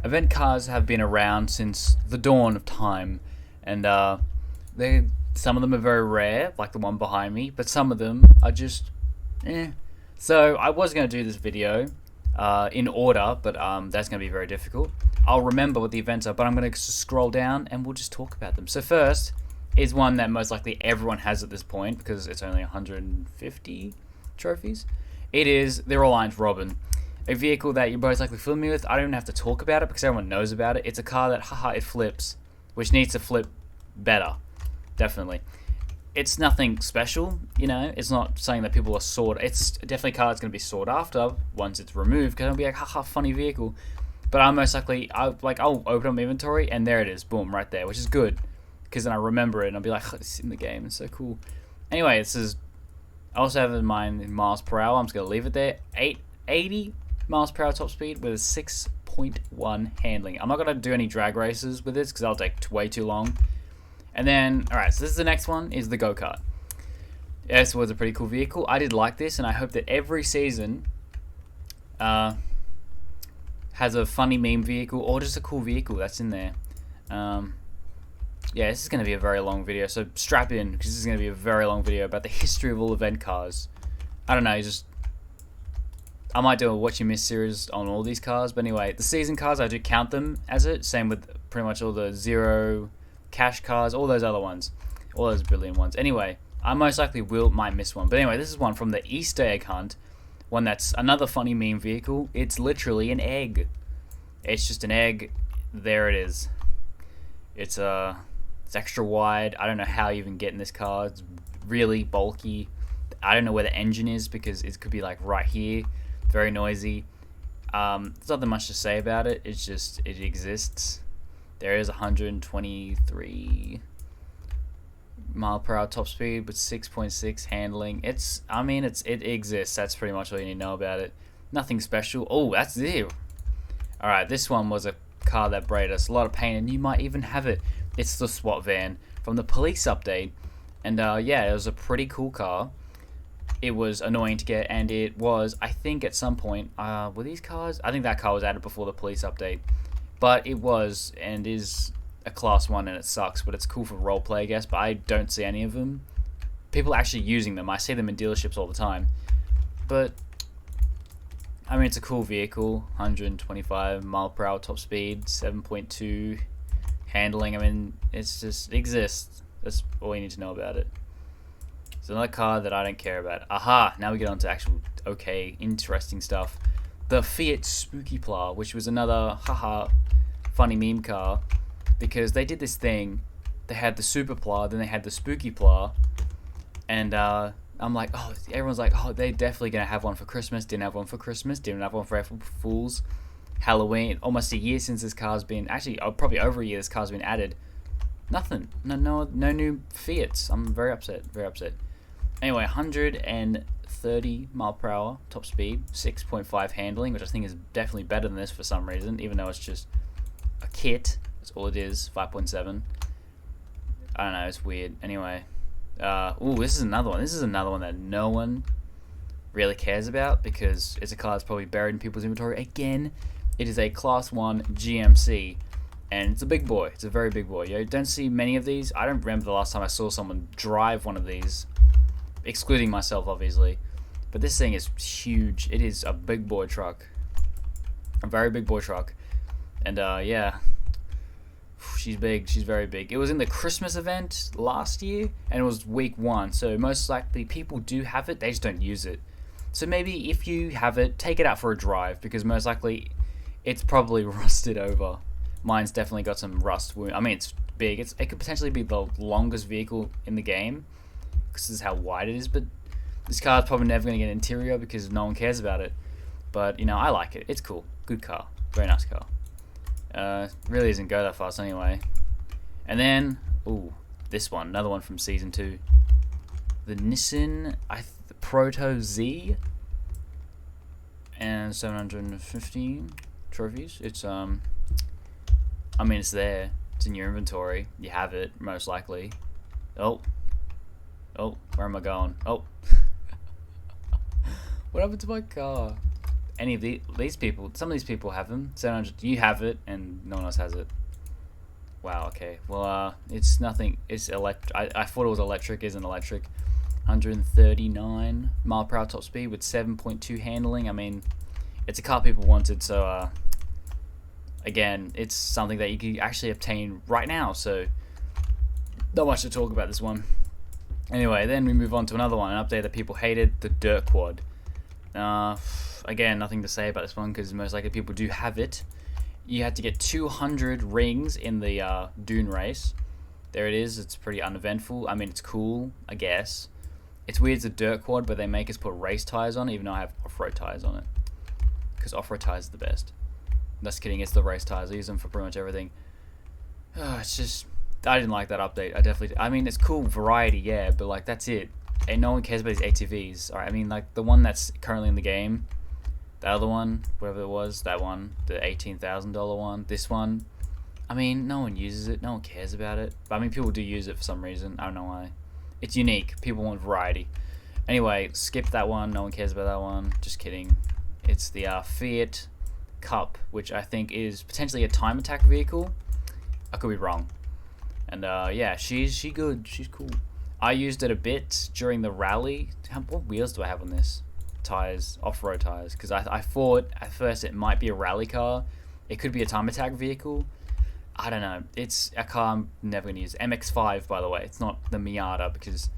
event cars have been around since the dawn of time, and some of them are very rare, like the one behind me, but some of them are just eh. So I was going to do this video in order, but that's going to be very difficult. I'll remember what the events are, but I'm going to scroll down and we'll just talk about them. So first is one that most likely everyone has at this point because it's only 150 trophies. It is the Reliant Robin, a vehicle that you're most likely familiar with. I don't even have to talk about it because everyone knows about it. It's a car that, haha, it flips, which needs to flip better, definitely. It's nothing special, you know. It's not something that people are sought. It's definitely a car that's going to be sought after once it's removed because it'll be like, haha, funny vehicle. But I'm most likely, I'll open up my inventory and there it is, boom, right there, which is good because then I remember it and I'll be like, oh, it's in the game. It's so cool. Anyway, this is. I also have in mind in miles per hour. I'm just going to leave it there. 80 miles per hour top speed with a 6.1 handling. I'm not going to do any drag races with this because that'll take way too long. And then, alright, so this is the next one, is the go-kart. Yeah, this was a pretty cool vehicle. I did like this, and I hope that every season has a funny meme vehicle or just a cool vehicle that's in there. Yeah, this is going to be a very long video, so strap in, because this is going to be a very long video about the history of all event cars. I don't know, I might do a What You Missed series on all these cars, but anyway, the season cars, I do count them as it, same with pretty much all the Zero Cash cars, all those other ones, all those brilliant ones. Anyway, I most likely might miss one, but anyway, this is one from the Easter egg hunt, one that's another funny meme vehicle. It's literally an egg. It's just an egg. There it is. It's extra wide. I don't know how you even get in this car. It's really bulky. I don't know where the engine is because it could be like right here. Very noisy. There's nothing much to say about it. It's just, it exists. There is 123 mile per hour top speed with 6.6 handling. It exists. That's pretty much all you need to know about it. Nothing special. Oh, that's it. Alright, this one was a car that brought us a lot of pain, and you might even have it. It's the SWAT van from the police update. And yeah, it was a pretty cool car. It was annoying to get, and it was, I think at some point, were these cars? I think that car was added before the police update. But it was, and is, a class 1, and it sucks, but it's cool for roleplay, I guess, but I don't see any of them. People actually using them. I see them in dealerships all the time. But, I mean, it's a cool vehicle. 125 mile per hour top speed, 7.2 handling. I mean, it's just, it exists. That's all you need to know about it. It's another car that I don't care about. Aha! Now we get on to actual, okay, interesting stuff. The Fiat Spooky Pla, which was another, haha, funny meme car, because they did this thing. They had the Super Pla, then they had the Spooky Pla, and I'm like, oh, everyone's like, oh, they're definitely gonna have one for Christmas. Didn't have one for Christmas. Didn't have one for April Fools, Halloween. Almost a year since this car's been, actually, probably over a year. This car's been added. Nothing. No new Fiats. I'm very upset. Very upset. Anyway, 130 mile per hour top speed, 6.5 handling, which I think is definitely better than this for some reason, even though it's just a kit. That's all it is. 5.7. I don't know. It's weird. Anyway, ooh, this is another one. This is another one that no one really cares about because it's a car that's probably buried in people's inventory again. It is a Class 1 GMC, and it's a big boy. It's a very big boy. You don't see many of these. I don't remember the last time I saw someone drive one of these, excluding myself, obviously. But this thing is huge. It is a big boy truck. A very big boy truck. And, yeah. She's big. She's very big. It was in the Christmas event last year, and it was week 1. So most likely people do have it. They just don't use it. So maybe if you have it, take it out for a drive, because most likely it's probably rusted over. Mine's definitely got some rust wound. I mean, it's big. It could potentially be the longest vehicle in the game, because this is how wide it is. But this car is probably never going to get an interior because no one cares about it. But, you know, I like it. It's cool. Good car. Very nice car. Really doesn't go that fast anyway. And then, ooh, this one. Another one from Season 2. The Nissan Proto Z. And 715 trophies. It's, I mean, it's there. It's in your inventory. You have it, most likely. Oh, where am I going? Oh. What happened to my car? any of these people. Some of these people have them. 700. You have it, and no one else has it. Wow. Okay. Well, it's nothing. It's electric. I thought it was electric. Isn't electric. 139 mile per hour top speed with 7.2 handling. I mean, it's a car people wanted. So again, it's something that you can actually obtain right now. So not much to talk about this one. Anyway, then we move on to another one, an update that people hated, the Dirt Quad. Again, nothing to say about this one because most likely people do have it. You had to get 200 rings in the Dune race. There it is. It's pretty uneventful. I mean, it's cool, I guess. It's weird it's a Dirt Quad, but they make us put race tires on it, even though I have off-road tires on it. Because off-road tires is the best. Just kidding, it's the race tires. I use them for pretty much everything. It's just... I didn't like that update. I mean, it's cool variety, yeah, but like that's it. And no one cares about these ATVs. Alright, I mean, like the one that's currently in the game, the other one, whatever it was, that one, the $18,000 one, this one. I mean, no one uses it. No one cares about it. But I mean, people do use it for some reason. I don't know why. It's unique. People want variety. Anyway, skip that one. No one cares about that one. Just kidding. It's the Fiat Cup, which I think is potentially a time attack vehicle. I could be wrong. And yeah, she's good. She's cool. I used it a bit during the rally. What wheels do I have on this? Tires, off-road tires. Because I thought at first it might be a rally car. It could be a time attack vehicle. I don't know. It's a car I'm never going to use. MX-5, by the way. It's not the Miata because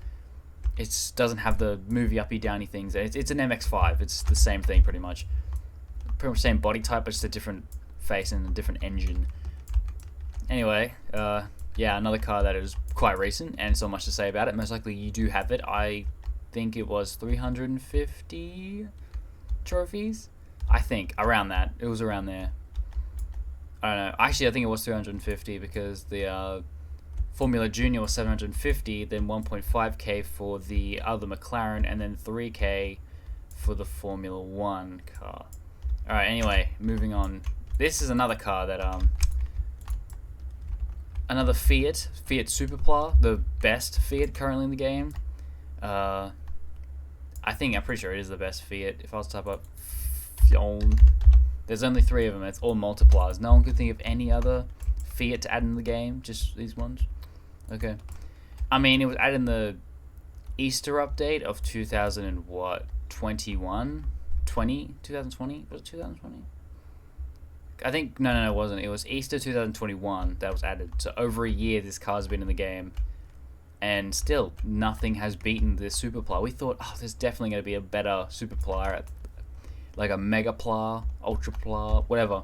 it doesn't have the movie uppy downy things. It's an MX-5. It's the same thing pretty much. Pretty much same body type, but just a different face and a different engine. Anyway, yeah, another car that is quite recent, and so much to say about it. Most likely you do have it. I think it was 350 trophies. I think around that. It was around there. I don't know. Actually, I think it was 350 because the Formula Junior was 750, then 1.5k for the other McLaren, and then 3k for the Formula One car. All right. Anyway, moving on. This is another car that another Fiat Superpla, the best Fiat currently in the game. I'm pretty sure it is the best Fiat. If I was to type up Fion, there's only 3 of them. It's all multipliers. No one could think of any other Fiat to add in the game. Just these ones. Okay. I mean, it was added in the Easter update of 2021, 2020. Was it 2020? I think no, it wasn't. It was Easter 2021 that was added. So over a year, this car's been in the game, and still nothing has beaten this Superpla. We thought, oh, there's definitely going to be a better Superpla, like a Megapla, Ultrapla, whatever.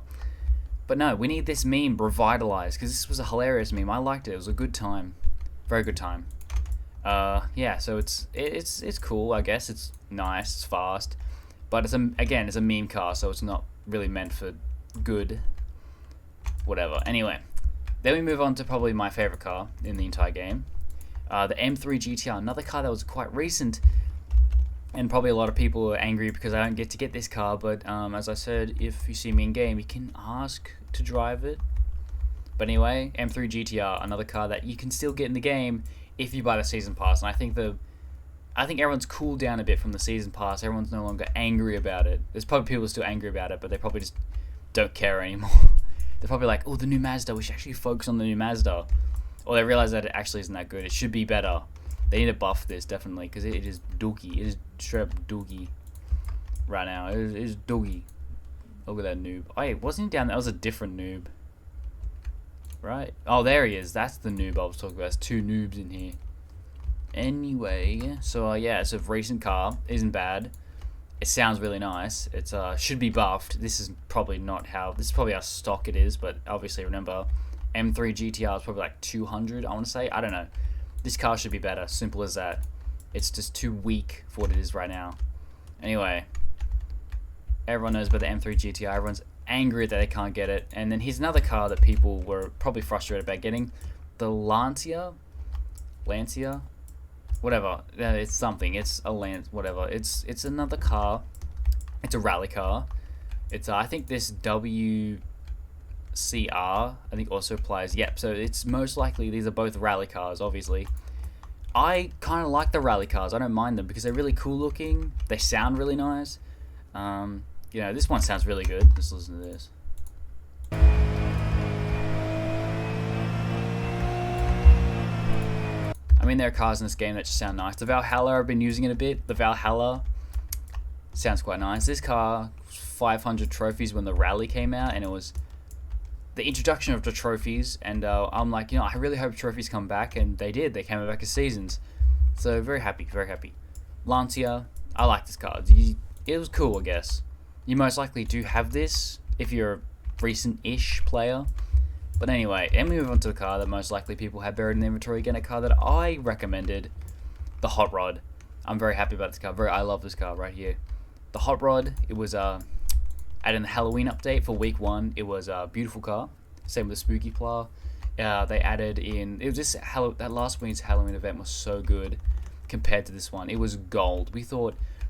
But no, we need this meme revitalized because this was a hilarious meme. I liked it. It was a good time, very good time. Yeah. So it's cool. I guess it's nice. It's fast, but it's a meme car, so it's not really meant for good, whatever. Anyway, then we move on to probably my favorite car in the entire game, the M3 GTR, another car that was quite recent, and probably a lot of people are angry because I don't get to get this car, but as I said, if you see me in game, you can ask to drive it. But anyway, M3 GTR, another car that you can still get in the game if you buy the season pass, and I think everyone's cooled down a bit from the season pass. Everyone's no longer angry about it. There's probably people still angry about it, but they probably just don't care anymore. They're probably like, oh, the new Mazda, we should actually focus on the new Mazda. Or they realize that it actually isn't that good. It should be better. They need to buff this, definitely, because it is dookie. It is straight up dookie right now. It is dookie. Look at that noob. Oh, hey, wasn't he down there? That was a different noob. Right? Oh, there he is. That's the noob I was talking about. There's 2 noobs in here. Anyway, so yeah, it's a recent car. Isn't bad. It sounds really nice. It should be buffed. This is probably how stock it is, but obviously remember, M3 GTR is probably like 200, I want to say. I don't know. This car should be better. Simple as that. It's just too weak for what it is right now. Anyway, everyone knows about the M3 GTR. Everyone's angry that they can't get it. And then here's another car that people were probably frustrated about getting. The Lancia? Whatever, it's something. It's a whatever. It's another car. It's a rally car. It's I think this WCR I think also applies. Yep. So it's most likely these are both rally cars. Obviously, I kind of like the rally cars. I don't mind them because they're really cool looking. They sound really nice. You know, this one sounds really good. Just listen to this. I mean, there are cars in this game that just sound nice. The Valhalla, I've been using it a bit. The Valhalla sounds quite nice. This car was 500 trophies when the rally came out, and it was the introduction of the trophies. And I'm like, you know, I really hope trophies come back, and they did. They came back as seasons. So very happy, very happy. Lancia, I like this car. It was cool, I guess. You most likely do have this if you're a recent-ish player. But anyway, and we move on to the car that most likely people have buried in the inventory. Again, a car that I recommended, the Hot Rod. I'm very happy about this car. I love this car right here. The Hot Rod, it was added in the Halloween update for week 1. It was a beautiful car. Same with the Spooky Pla. They added in, it was just that last week's Halloween event was so good compared to this one. It was gold.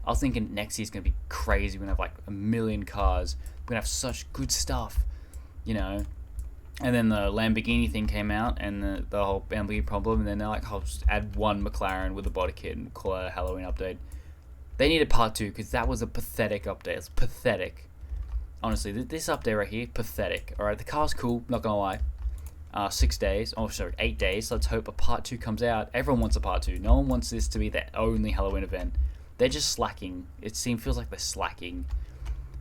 I was thinking next year's gonna be crazy. We're gonna have like a million cars. We're gonna have such good stuff, you know. And then the Lamborghini thing came out, and the whole Lamborghini problem, and then they're like, I'll just add one McLaren with a body kit and call it a Halloween update. They needed part 2, because that was a pathetic update. It's pathetic. Honestly, this update right here, pathetic. Alright, the car's cool, not gonna lie. 6 days, 8 days, let's hope a part 2 comes out. Everyone wants a part 2. No one wants this to be their only Halloween event. They're just slacking. Feels like they're slacking.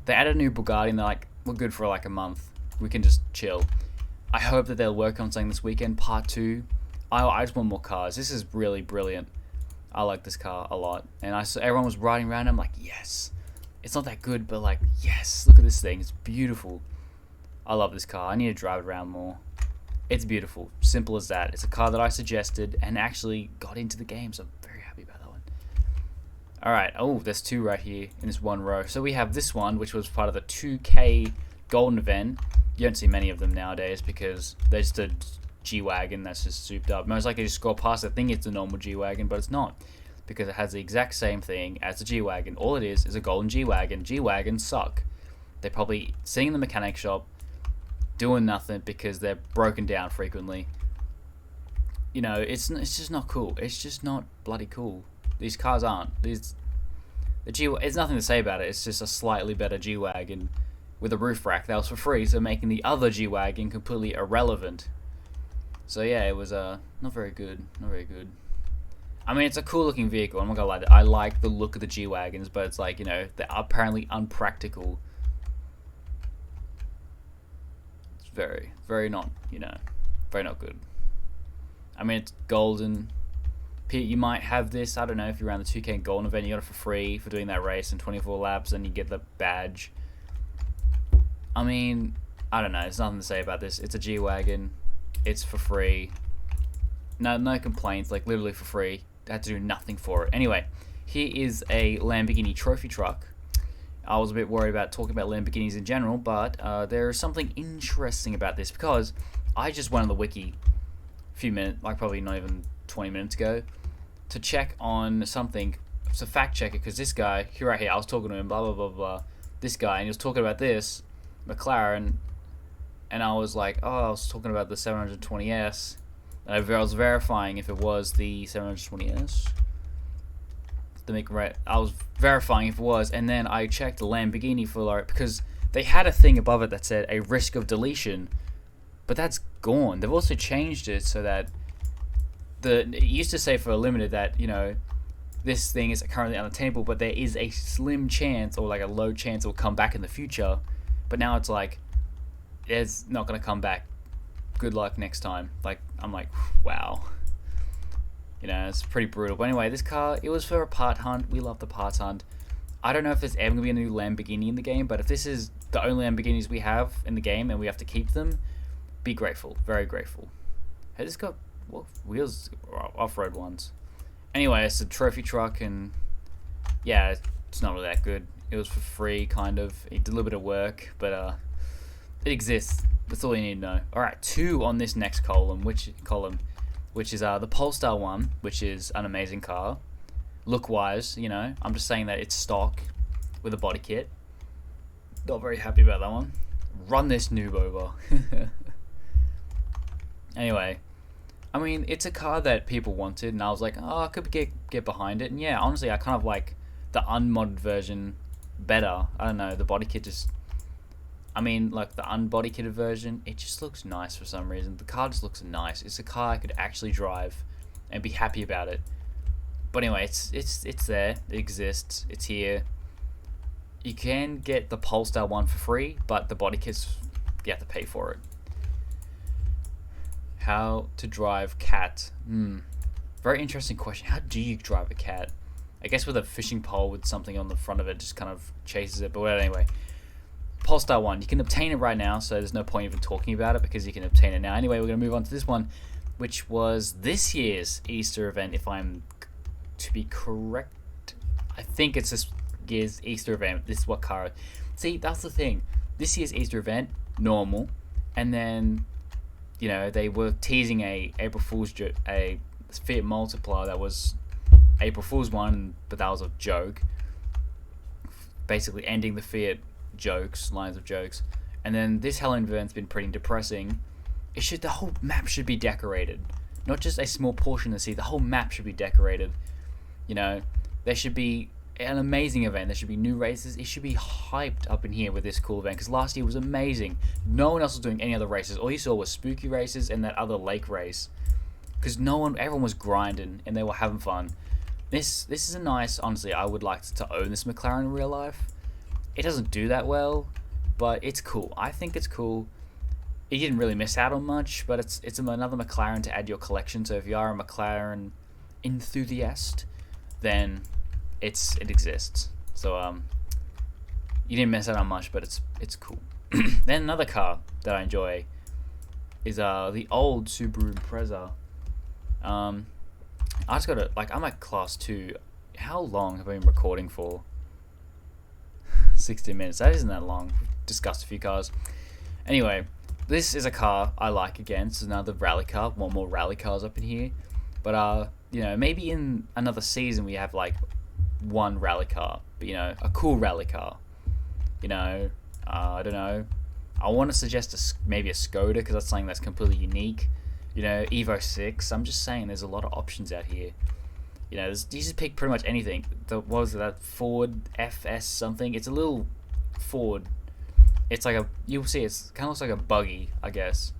They added a new Bugatti, and they're like, we're good for like a month. We can just chill. I hope that they'll work on something this weekend, part 2. I just want more cars. This is really brilliant. I like this car a lot. And I saw everyone was riding around. I'm like, yes. It's not that good, but like, yes. Look at this thing. It's beautiful. I love this car. I need to drive it around more. It's beautiful. Simple as that. It's a car that I suggested and actually got into the game. So I'm very happy about that one. Alright. Oh, there's 2 right here in this one row. So we have this one, which was part of the 2K Golden event. You don't see many of them nowadays because they're just a G-Wagon that's just souped up. Most likely just scroll past it, think it's a normal G-Wagon, but it's not. Because it has the exact same thing as the G-Wagon. All it is a golden G-Wagon. G-Wagons suck. They're probably sitting in the mechanic shop doing nothing because they're broken down frequently. You know, it's just not cool. It's just not bloody cool. These cars aren't. There's nothing to say about it. It's just a slightly better G-Wagon with a roof rack that was for free, so making the other G-Wagon completely irrelevant. So yeah, it was not very good. Not very good. I mean, it's a cool looking vehicle. I'm not gonna lie. I like the look of the G-Wagons, but it's like, you know, they're apparently unpractical. It's very not, you know, very not good. I mean, it's golden. You might have this, I don't know, if you're around the 2K Golden event, you got it for free for doing that race in 24 laps, and you get the badge. I mean, I don't know. There's nothing to say about this. It's a G-Wagon. It's for free. No complaints. Like, literally for free. I had to do nothing for it. Anyway, here is a Lamborghini trophy truck. I was a bit worried about talking about Lamborghinis in general, but there is something interesting about this because I just went on the wiki a few minutes, like probably not even 20 minutes ago, to check on something. To fact check it, because this guy, here right here, I was talking to him, blah, blah, blah, blah. This guy, and he was talking about this McLaren, and I was like, oh, I was talking about the 720S, and I was verifying if it was the 720S. I was verifying if it was, and then I checked the Lamborghini for like, because they had a thing above it that said a risk of deletion, but that's gone. They've also changed it so that it used to say for a limited that, you know, this thing is currently unattainable, but there is a slim chance or like a low chance it will come back in the future. But now it's like, it's not going to come back. Good luck next time. Like, I'm like, wow. You know, it's pretty brutal. But anyway, this car, it was for a part hunt. We love the parts hunt. I don't know if there's ever going to be a new Lamborghini in the game, but if this is the only Lamborghinis we have in the game and we have to keep them, be grateful. Very grateful. Hey, this got wheels, off-road ones. Anyway, it's a trophy truck, and yeah, it's not really that good. It was for free, kind of. It did a little bit of work, but it exists. That's all you need to know. Alright, 2 on this next column, which is the Polestar one, which is an amazing car. Look-wise, you know, I'm just saying that it's stock with a body kit. Not very happy about that one. Run this noob over. Anyway, I mean, it's a car that people wanted, and I was like, oh, I could get behind it. And yeah, honestly, I kind of like the unmodded version better. I don't know. The body kit just, I mean, like the unbody kitted version, it just looks nice for some reason. The car just looks nice. It's a car I could actually drive and be happy about it. But anyway, it's there. It exists. It's here. You can get the Polestar one for free, but the body kits, you have to pay for it. How to drive cat? Very interesting question. How do you drive a cat? I guess with a fishing pole with something on the front of it, just kind of chases it. But well, anyway, Polestar 1. You can obtain it right now, so there's no point even talking about it because you can obtain it now. Anyway, we're going to move on to this one, which was this year's Easter event, if I'm to be correct. I think it's this year's Easter event. This is what car. See, that's the thing. This year's Easter event, normal. And then, you know, they were teasing a April Fool's joke, a Fiat Multiplier that was April Fool's one, but that was a joke. Basically ending the Fiat lines of jokes. And then this Halloween event's been pretty depressing. The whole map should be decorated. Not just a small portion of the sea, the whole map should be decorated. You know, there should be an amazing event. There should be new races. It should be hyped up in here with this cool event, because last year was amazing. No one else was doing any other races. All you saw was spooky races and that other lake race. Because everyone was grinding and they were having fun. This is a nice, honestly, I would like to own this McLaren in real life. It doesn't do that well, but it's cool. I think it's cool. You didn't really miss out on much, but it's another McLaren to add to your collection. So if you are a McLaren enthusiast, then it exists. So you didn't miss out on much, but it's cool. Then another car that I enjoy is the old Subaru Impreza. I just gotta, like, I'm at class 2. How long have I been recording for? 60 minutes. That isn't that long. We've discussed a few cars. Anyway, this is a car I like again. It's another rally car. One more rally cars up in here. But, you know, maybe in another season we have, like, one rally car. But, you know, a cool rally car. You know, I don't know. I want to suggest maybe a Skoda, because that's something that's completely unique. You know, Evo 6. I'm just saying there's a lot of options out here. You know, you just pick pretty much anything. What was it, that Ford FS something? It's a little Ford. It's like you'll see, it's kind of looks like a buggy, I guess.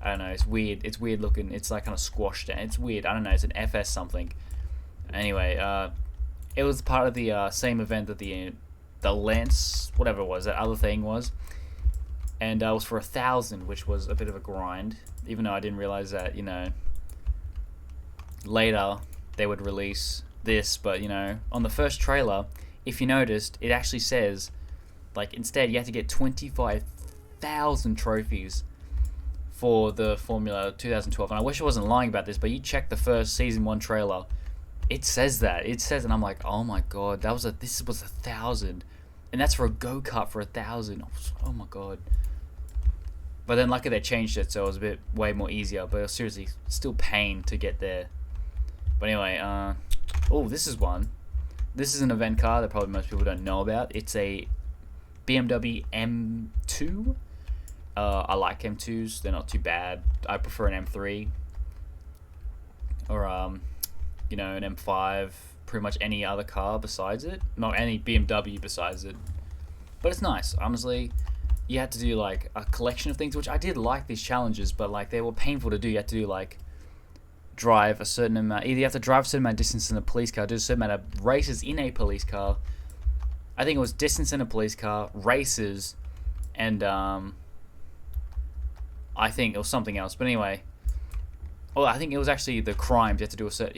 I don't know, it's weird. It's weird looking. It's like kind of squashed down. It's weird. I don't know, it's an FS something. Anyway, it was part of the same event that the Lance, whatever it was, that other thing was. And it was for 1,000, which was a bit of a grind. Even though I didn't realize that, you know, later they would release this. But, you know, on the first trailer, if you noticed, it actually says, like, instead you have to get 25,000 trophies for the Formula 2012. And I wish I wasn't lying about this, but you check the first Season 1 trailer, it says that. It says, and I'm like, oh my god, this was 1,000. And that's for a go-kart for 1,000. Oh my god. But then luckily they changed it, so it was a bit way more easier. But it was seriously still pain to get there. But anyway, oh, this is one. This is an event car that probably most people don't know about. It's a BMW M2. I like M2s. They're not too bad. I prefer an M3. Or, you know, an M5. Pretty much any other car besides it. Not any BMW besides it. But it's nice, honestly. You had to do, like, a collection of things, which I did like these challenges, but, like, they were painful to do. You had to do, like, drive a certain amount. Either you have to drive a certain amount of distance in a police car, do a certain amount of races in a police car. I think it was distance in a police car, races, and, I think it was something else. But anyway, well, I think it was actually the crimes. You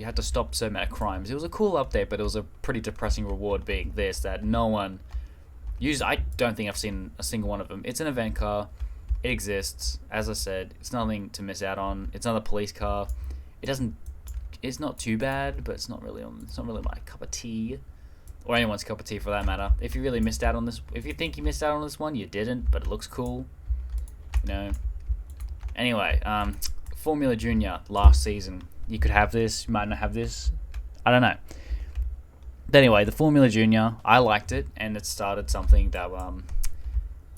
had to stop a certain amount of crimes. It was a cool update, but it was a pretty depressing reward being this, that no one used. I don't think I've seen a single one of them. It's an event car. It exists. As I said, it's nothing to miss out on. It's another police car. It's not too bad, but it's not really my cup of tea, or anyone's cup of tea for that matter. If you really missed out on this, if you think you missed out on this one, you didn't, but it looks cool. You know. Anyway, Formula Junior last season. You could have this, you might not have this. I don't know. But anyway, the Formula Junior, I liked it, and it started something that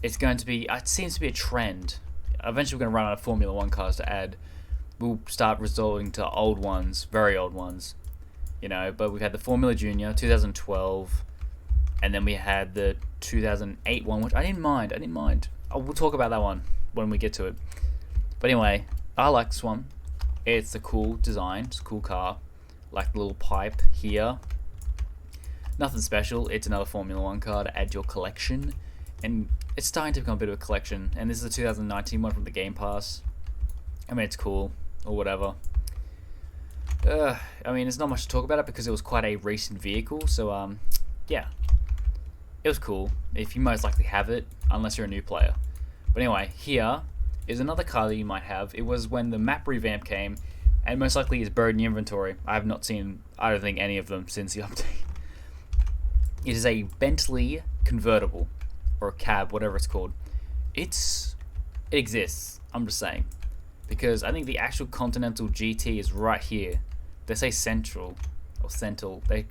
it's going to be. It seems to be a trend. Eventually, we're going to run out of Formula 1 cars to add. We'll start resorting to old ones, very old ones, you know. But we've had the Formula Junior 2012, And then we had the 2008 one, which I didn't mind. We'll talk about that one when we get to it. But anyway, I like this one. It's a cool design. It's a cool car. Like the little pipe here. Nothing special. It's another Formula 1 car to add to your collection. And it's starting to become a bit of a collection. And this is the 2019 one from the Game Pass. I mean, it's cool. Or whatever. I mean, there's not much to talk about it because it was quite a recent vehicle. So, yeah. It was cool. If you most likely have it, unless you're a new player. But anyway, here is another car that you might have. It was when the map revamp came. And most likely is buried in your inventory. I have not seen, I don't think, any of them since the update. It is a Bentley convertible. Or a cab, whatever it's called. It exists, I'm just saying. Because I think the actual Continental GT is right here. They say Central. Or Central. I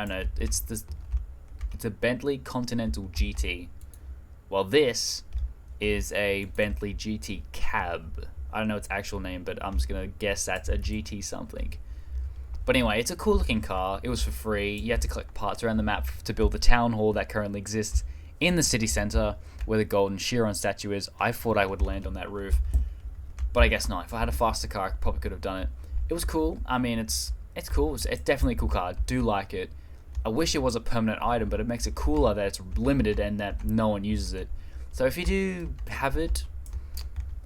don't know. It's a Bentley Continental GT. While this is a Bentley GT cab. I don't know its actual name, but I'm just going to guess that's a GT something. But anyway, it's a cool looking car. It was for free. You had to collect parts around the map to build the town hall that currently exists in the city center where the golden Chiron statue is. I thought I would land on that roof, but I guess not. If I had a faster car, I probably could have done it. It was cool. I mean, it's cool. It's definitely a cool car. I do like it. I wish it was a permanent item, but it makes it cooler that it's limited and that no one uses it. So if you do have it,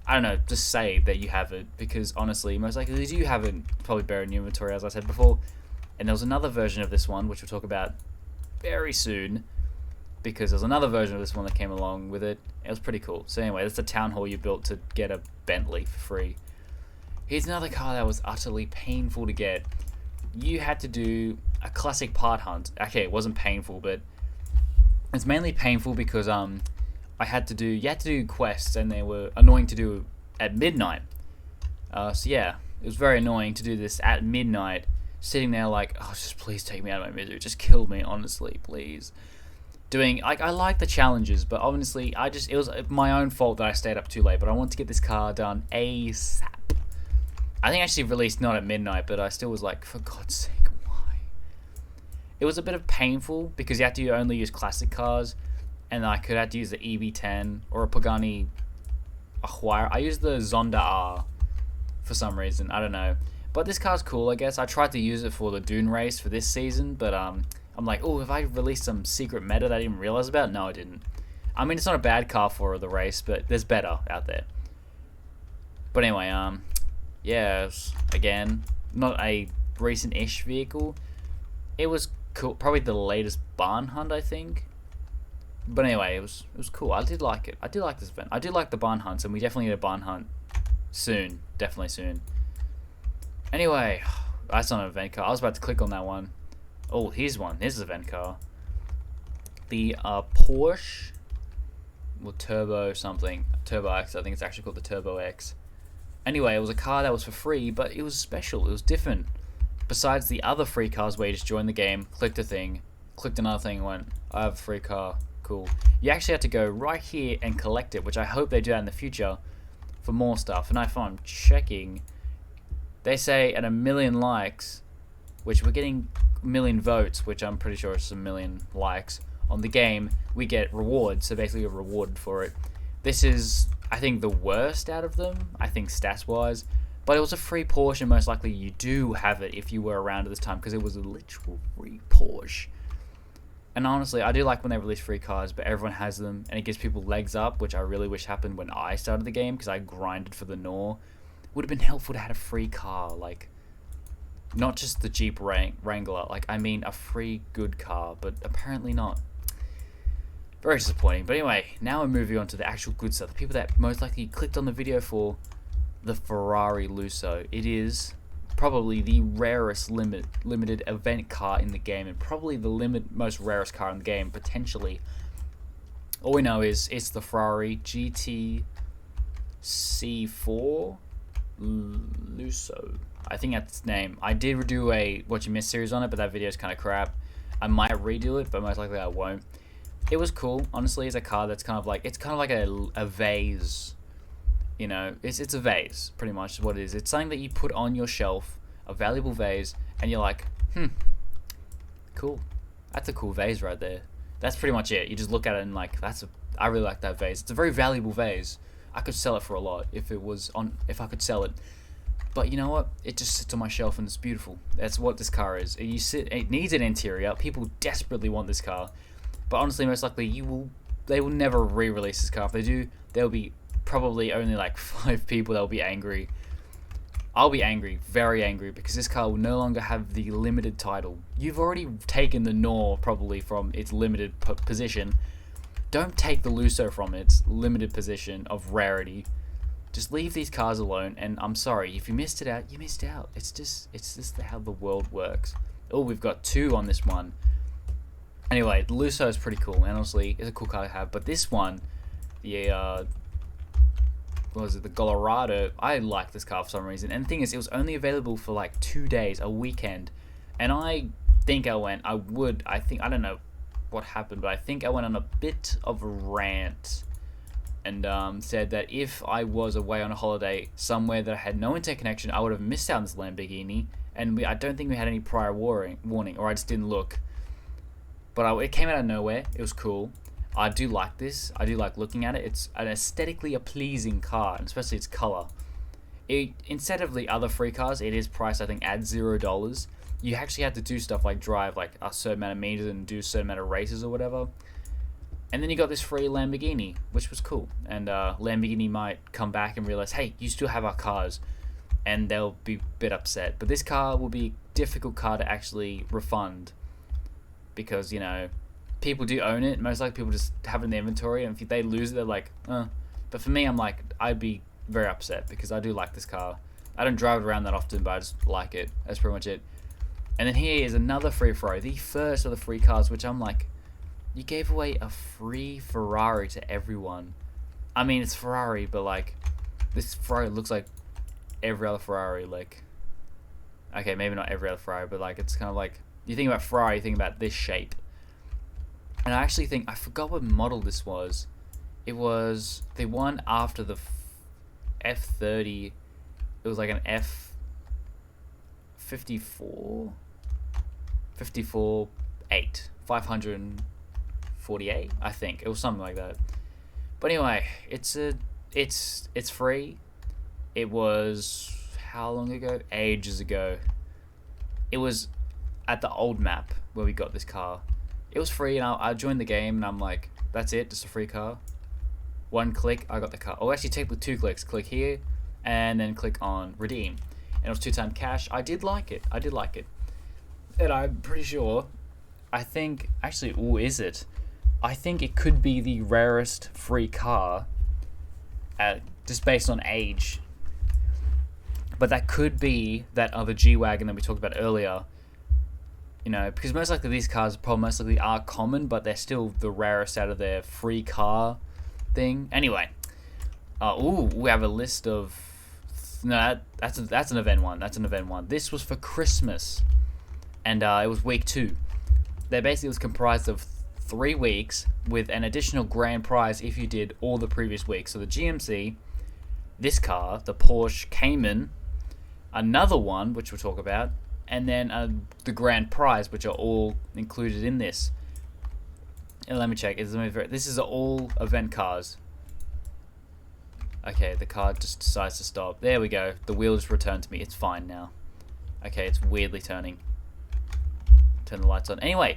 I don't know, just say that you have it, because honestly, most likely you have it probably buried in your inventory, as I said before. And there was another version of this one, which we'll talk about very soon, because there's another version of this one that came along with it. It was pretty cool. So anyway, that's the town hall you built to get a Bentley for free. Here's another car that was utterly painful to get. You had to do a classic part hunt. Okay, it wasn't painful, but it's mainly painful because you had to do quests, and they were annoying to do at midnight. So yeah, it was very annoying to do this at midnight, sitting there like, oh, just please take me out of my misery, just kill me, honestly, please. I like the challenges, but honestly, it was my own fault that I stayed up too late, but I wanted to get this car done ASAP. I think actually released not at midnight, but I still was like, for God's sake, why? It was a bit of painful because you had to only use classic cars, and I could have to use the EV10 or a Pagani Huayra. I used the Zonda R for some reason, I don't know. But this car's cool, I guess. I tried to use it for the Dune race for this season, but I'm like, oh, have I released some secret meta that I didn't realize about? No, I didn't. I mean, it's not a bad car for the race, but there's better out there. But anyway, yeah, again, not a recent-ish vehicle. It was cool, probably the latest barn hunt, I think. But anyway, it was cool. I did like it. I did like this event. I do like the barn hunts, and we definitely need a barn hunt soon. Definitely soon. Anyway, that's not an event car. I was about to click on that one. Oh, here's one. Here's an event car. The Porsche, well, Turbo something. Turbo X. I think it's actually called the Turbo X. Anyway, it was a car that was for free, but it was special. It was different. Besides the other free cars where you just joined the game, clicked a thing, clicked another thing, and went, I have a free car. Cool. You actually have to go right here and collect it, which I hope they do that in the future for more stuff. And if I'm checking, they say at 1 million likes, which we're getting 1 million votes, which I'm pretty sure is 1 million likes on the game, we get rewards. So basically, you're rewarded for it. This is, I think, the worst out of them, I think stats-wise. But it was a free Porsche, and most likely you do have it if you were around at this time, because it was a literal free Porsche. And honestly, I do like when they release free cars, but everyone has them, and it gives people legs up, which I really wish happened when I started the game, because I grinded for the Nor. Would have been helpful to have a free car, like, not just the Jeep Wrangler, like, I mean a free good car, but apparently not. Very disappointing. But anyway, now we're moving on to the actual good stuff. The people that most likely clicked on the video for the Ferrari Lusso. It is probably the rarest limited event car in the game, and probably the most rarest car in the game, potentially. All we know is it's the Ferrari GT C4 Lusso. I think that's its name. I did do a What You Missed series on it, but that video is kind of crap. I might redo it, but most likely I won't. It was cool, honestly. It's a car that's kind of like a vase. You know, it's a vase, pretty much is what it is. It's something that you put on your shelf, a valuable vase, and you're like, cool. That's a cool vase right there. That's pretty much it. You just look at it and like, I really like that vase. It's a very valuable vase. I could sell it for a lot if I could sell it. But you know what? It just sits on my shelf and it's beautiful. That's what this car is. It needs an interior. People desperately want this car. But honestly, most likely they will never re-release this car. If they do, there'll be probably only like 5 people that will be angry. I'll be angry, very angry, because this car will no longer have the limited title. You've already taken the Nor probably from its limited position. Don't take the Lusso from its limited position of rarity. Just leave these cars alone, and I'm sorry, if you missed it out, you missed out. It's just how the world works. Oh, we've got 2 on this one. Anyway, the Lusso is pretty cool, and honestly, it's a cool car to have. But this one, the what was it, the Colorado, I like this car for some reason. And the thing is, it was only available for like 2 days, a weekend. And I don't know what happened, but I think I went on a bit of a rant and said that if I was away on a holiday somewhere that I had no interconnection, I would have missed out on this Lamborghini. And I don't think we had any prior warning, or I just didn't look. But it came out of nowhere. It was cool. I do like this. I do like looking at it. It's an aesthetically pleasing car, and especially its color. Instead of the other free cars, it is priced, I think, at $0. You actually have to do stuff like drive like a certain amount of meters and do a certain amount of races or whatever. And then you got this free Lamborghini, which was cool. And Lamborghini might come back and realize, hey, you still have our cars, and they'll be a bit upset. But this car will be a difficult car to actually refund because, you know, people do own it. Most likely people just have it in their inventory, and if they lose it, they're like, But for me, I'm like, I'd be very upset because I do like this car. I don't drive it around that often, but I just like it. That's pretty much it. And then here is another free Ferrari, the first of the free cars, which I'm like, you gave away a free Ferrari to everyone. I mean, it's Ferrari, but like, this Ferrari looks like every other Ferrari. Like, okay, maybe not every other Ferrari, but like, it's kind of like, you think about Ferrari, you think about this shape. And I actually think, I forgot what model this was. It was the one after the F30. It was like an F54? 8. 548, I think. It was something like that. But anyway, it's free. It was, how long ago? Ages ago. It was at the old map where we got this car. It was free, and I joined the game, and I'm like, that's it, just a free car. 1 click, I got the car. Oh, actually, take the 2 clicks. Click here, and then click on redeem. And it was 2-time cash. I did like it. And I'm pretty sure, is it? I think it could be the rarest free car, just based on age. But that could be that other G-Wagon that we talked about earlier. You know, because most likely these cars most likely are common, but they're still the rarest out of their free car thing. Anyway, we have a list of. No, that's an event one. That's an event one. This was for Christmas, and it was week 2. They basically was comprised of 3 weeks with an additional grand prize if you did all the previous weeks. So the GMC, this car, the Porsche Cayman, another one which we'll talk about, and then the grand prize, which are all included in this. And let me check. This is all event cars. Okay, the car just decides to stop. There we go. The wheel just returned to me. It's fine now. Okay, it's weirdly turning. Turn the lights on. Anyway,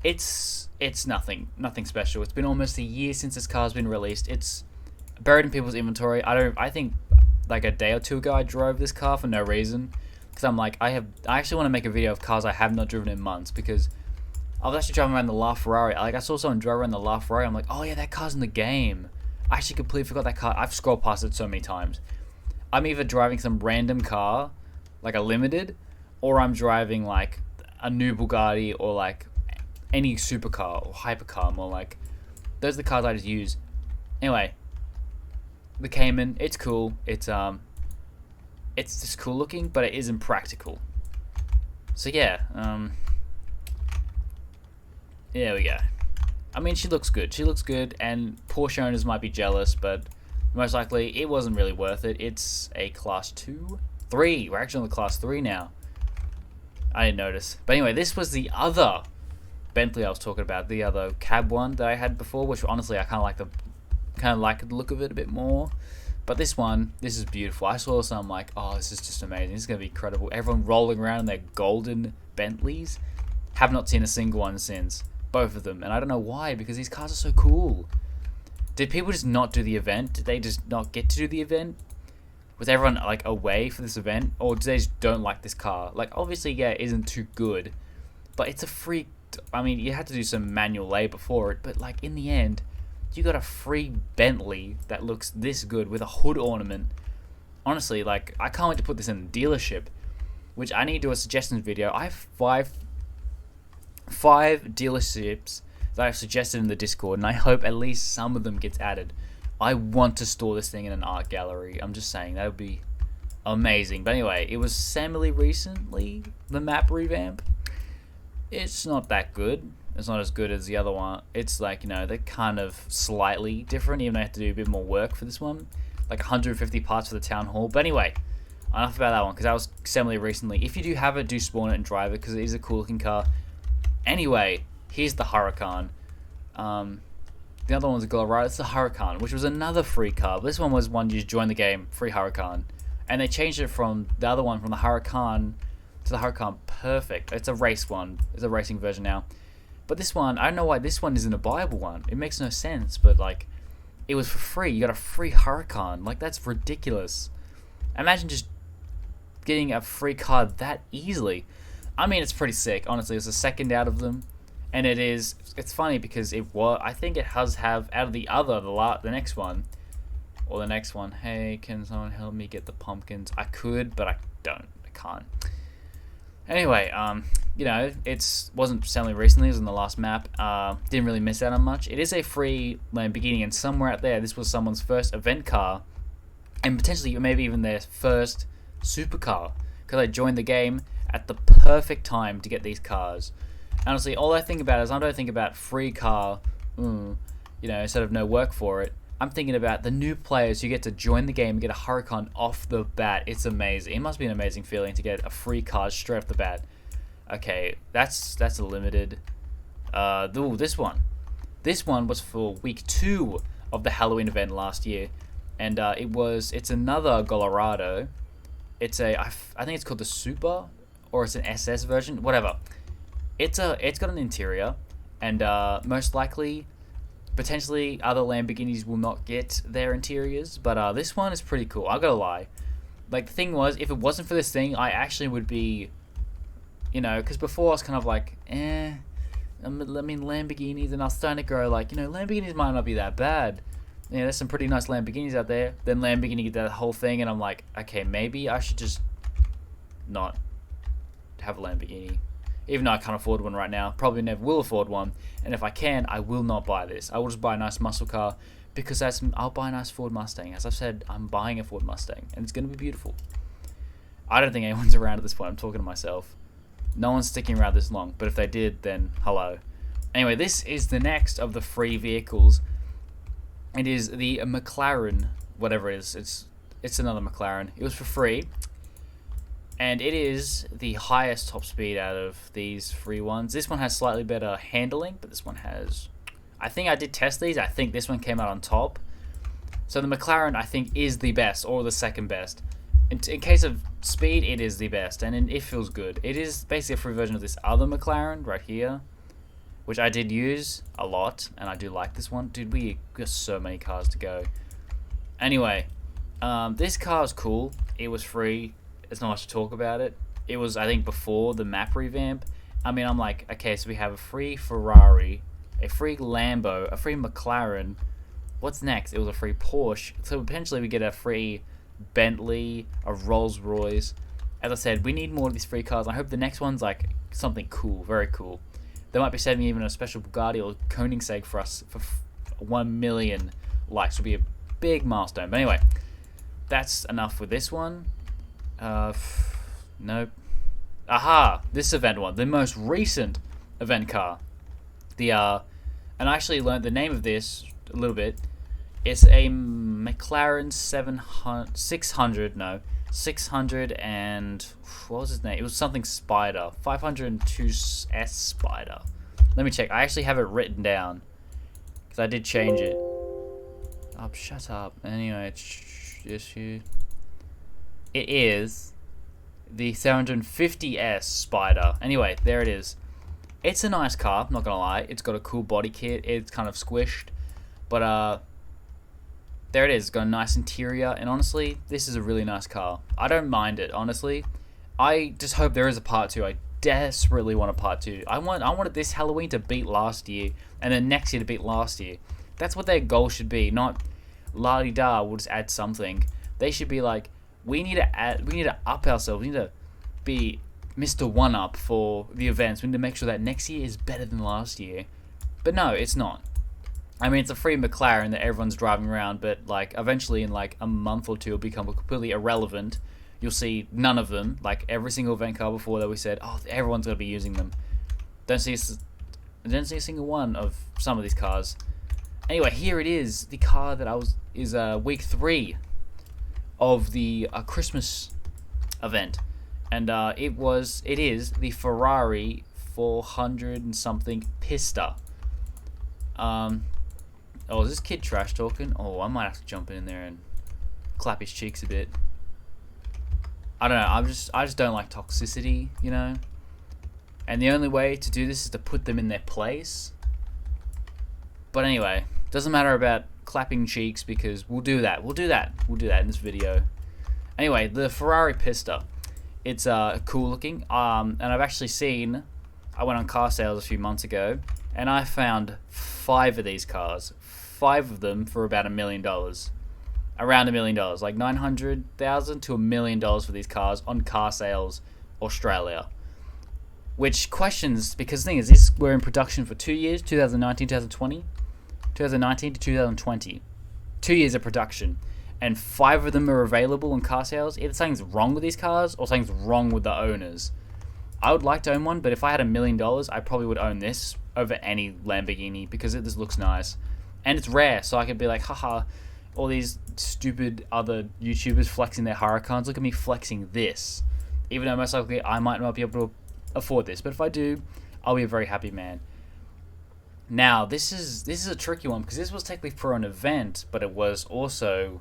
it's nothing special. It's been almost a year since this car's been released. It's buried in people's inventory. I think like a day or 2 ago I drove this car for no reason. Because I'm like, I actually want to make a video of cars I have not driven in months, because I was actually driving around the LaFerrari. Like, I saw someone drive around the LaFerrari. I'm like, oh yeah, that car's in the game. I actually completely forgot that car. I've scrolled past it so many times. I'm either driving some random car, like a limited, or I'm driving like a new Bugatti or like any supercar or hypercar. More like, those are the cars I just use. Anyway, the Cayman, it's cool. It's just cool looking, but it isn't practical. So yeah, there we go. I mean, she looks good. And Porsche owners might be jealous, but most likely it wasn't really worth it. It's a Class 2? 3. We're actually on the Class 3 now. I didn't notice. But anyway, this was the other Bentley I was talking about, the other cab one that I had before, which honestly I kind of like the look of it a bit more. But this one, this is beautiful. I saw this and I'm like, oh, this is just amazing. This is gonna be incredible. Everyone rolling around in their golden Bentleys. Have not seen a single one since. Both of them, and I don't know why, because these cars are so cool. Did people just not do the event? Did they just not get to do the event? Was everyone like away for this event, or do they just don't like this car? Like, obviously, yeah, it isn't too good, but it's a free. I mean, you had to do some manual labor for it, but like in the end, you got a free Bentley that looks this good with a hood ornament. Honestly, like, I can't wait to put this in the dealership, which I need to do a suggestions video. I have five dealerships that I've suggested in the Discord, and I hope at least some of them gets added. I want to store this thing in an art gallery. I'm just saying, that would be amazing. But anyway, it was semi recently, the map revamp. It's not that good. It's not as good as the other one. It's like, you know, they're kind of slightly different, even though I have to do a bit more work for this one. Like 150 parts for the town hall. But anyway, enough about that one, because that was semi recently. If you do have it, do spawn it and drive it, because it is a cool looking car. Anyway, here's the Huracan. The other one's a Colorado. It's the Huracan, which was another free car. But this one was one you just join the game, free Huracan. And they changed it from the other one, from the Huracan to the Huracan Perfect. It's a race one. It's a racing version now. But this one, I don't know why this one isn't a buyable one. It makes no sense, but like, it was for free. You got a free Huracan. Like, that's ridiculous. Imagine just getting a free car that easily. I mean, it's pretty sick, honestly. It's the second out of them. And it's funny because I think it does have, out of the other, the next one, or the next one, hey, can someone help me get the pumpkins? I could, but I can't. Anyway, you know, wasn't selling recently, it was in the last map, didn't really miss out on much. It is a free Lamborghini, and somewhere out there, this was someone's first event car, and potentially maybe even their first supercar, because I joined the game at the perfect time to get these cars. Honestly, all I think about is, I don't think about free car, you know, instead of no work for it. I'm thinking about the new players who get to join the game and get a Huracan off the bat. It's amazing. It must be an amazing feeling to get a free car straight off the bat. Okay, that's a limited. Ooh, this one. This one was for week 2 of the Halloween event last year, and it's another Colorado. I think it's called the Super, or it's an SS version, whatever. It's got an interior, and most likely, potentially, other Lamborghinis will not get their interiors, but this one is pretty cool. I gotta lie. Like, the thing was, if it wasn't for this thing, I actually would be, you know, because before I was kind of like, I mean, Lamborghinis, and I was starting to grow, like, you know, Lamborghinis might not be that bad. You know, there's some pretty nice Lamborghinis out there. Then Lamborghini did that whole thing, and I'm like, okay, maybe I should just not have a Lamborghini. Even though I can't afford one right now, probably never will afford one. And if I can, I will not buy this. I will just buy a nice muscle car, because I'll buy a nice Ford Mustang. As I've said, I'm buying a Ford Mustang, and it's going to be beautiful. I don't think anyone's around at this point. I'm talking to myself. No one's sticking around this long, but if they did, then hello. Anyway, this is the next of the free vehicles. It is the McLaren, whatever it is. It's another McLaren. It was for free. And it is the highest top speed out of these free ones. This one has slightly better handling, but this one has... I think I did test these. I think this one came out on top. So the McLaren, I think, is the best, or the second best. In case of speed, it is the best, and it feels good. It is basically a free version of this other McLaren right here, which I did use a lot, and I do like this one. Dude, we got so many cars to go. Anyway, this car is cool. It was free. There's not much to talk about it. It was, I think, before the map revamp. I mean, I'm like, okay, so we have a free Ferrari, a free Lambo, a free McLaren. What's next? It was a free Porsche. So potentially we get a free Bentley, a Rolls Royce. As I said, we need more of these free cars. I hope the next one's like something cool, very cool. They might be setting even a special Bugatti or Koenigsegg for us for 1 million likes. Will be a big milestone. But anyway, that's enough with this one. Nope. Aha! This event one, the most recent event car. And I actually learned the name of this a little bit. It's a McLaren 600 and what was his name? It was something Spider, 502S Spider. Let me check. I actually have it written down because I did change it. Oh, shut up. Anyway, just you. It is the 750S Spider. Anyway, there it is. It's a nice car, not gonna lie. It's got a cool body kit. It's kind of squished, but there it is. It's got a nice interior, and honestly, this is a really nice car. I don't mind it, honestly. I just hope there is a part 2. I desperately want a part 2. I wanted this Halloween to beat last year, and then next year to beat last year. That's what their goal should be, not la-di-da, we'll just add something. They should be like, we need to up ourselves. We need to be Mr. One-Up for the events. We need to make sure that next year is better than last year. But no, it's not. I mean, it's a free McLaren that everyone's driving around, but like eventually in like a month or two it'll become completely irrelevant. You'll see none of them. Like every single event car before that we said, oh, everyone's going to be using them. Don't see a single one of some of these cars. Anyway, here it is. The car that is week 3 of the Christmas event. And it is the Ferrari 400 and something Pista. Oh, is this kid trash talking? Oh, I might have to jump in there and clap his cheeks a bit. I don't know. I just don't like toxicity, you know. And the only way to do this is to put them in their place. But anyway, doesn't matter about clapping cheeks because we'll do that. We'll do that in this video. Anyway, the Ferrari Pista. It's cool looking. And I've actually seen. I went on car sales a few months ago, and I found 5 of these cars. 5 of them for about $1 million. Around $1 million, like $900,000 to $1 million for these cars on car sales Australia. Which questions, because the thing is, this were in production for 2 years, 2019, 2020, 2019 to 2020. 2 years of production, and 5 of them are available on car sales. Either something's wrong with these cars or something's wrong with the owners. I would like to own one, but if I had $1 million, I probably would own this over any Lamborghini because it just looks nice. And it's rare, so I could be like, haha, all these stupid other YouTubers flexing their Huracans, look at me flexing this. Even though most likely I might not be able to afford this, but if I do, I'll be a very happy man. Now, this is a tricky one because this was technically for an event, but it was also,